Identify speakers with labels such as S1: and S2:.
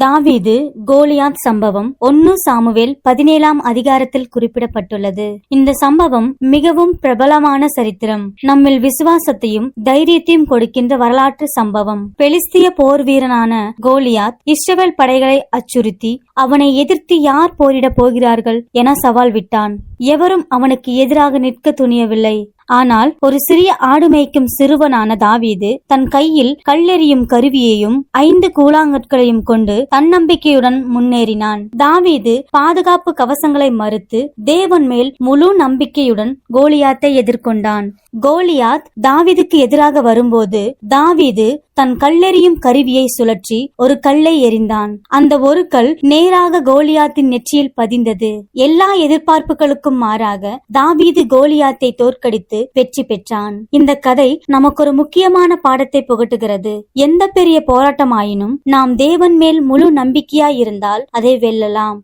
S1: தாவீது கோலியாத் சம்பவம் 1 சாமுவேல் 17ஆம் அதிகாரத்தில் குறிப்பிடப்பட்டுள்ளது. இந்த சம்பவம் மிகவும் பிரபலமான சரித்திரம். நம்மில் விசுவாசத்தையும் தைரியத்தையும் கொடுக்கின்ற வரலாற்று சம்பவம். பெலிஸ்திய போர் வீரனான கோலியாத் இஸ்ரவேல் படைகளை அச்சுறுத்தி அவனை எதிர்த்து யார் போரிட போகிறார்கள் என சவால் விட்டான். எவரும் அவனுக்கு எதிராக நிற்க துணியவில்லை. ஆனால் ஒரு சிறிய ஆடு மேய்க்கும் சிறுவனான தாவீது தன் கையில் கல்லெறியும் கருவியையும் 5 கூழாங்கற்களையும் கொண்டு தன்னம்பிக்கையுடன் முன்னேறினான். தாவீது பாதுகாப்பு கவசங்களை மறுத்து தேவன் மேல் முழு நம்பிக்கையுடன் கோலியாத்தை எதிர்கொண்டான். கோலியாத் தாவீதுக்கு எதிராக வரும்போது தாவீது தன் கல்லெறியும் கருவியை சுழற்றி ஒரு கல்லை எறிந்தான். அந்த ஒரு கல் நேராக கோலியாத்தின் நெற்றியில் பதிந்தது. எல்லா எதிர்பார்ப்புகளுக்கும் மாறாக தாவீது கோலியாத்தை தோற்கடித்து வெற்றி பெற்றான். இந்த கதை நமக்கு ஒரு முக்கியமான பாடத்தை புகட்டுகிறது. எந்த பெரிய போராட்டமாயினும் நாம் தேவன் மேல் முழு நம்பிக்கையாய் இருந்தால் அதை வெல்லலாம்.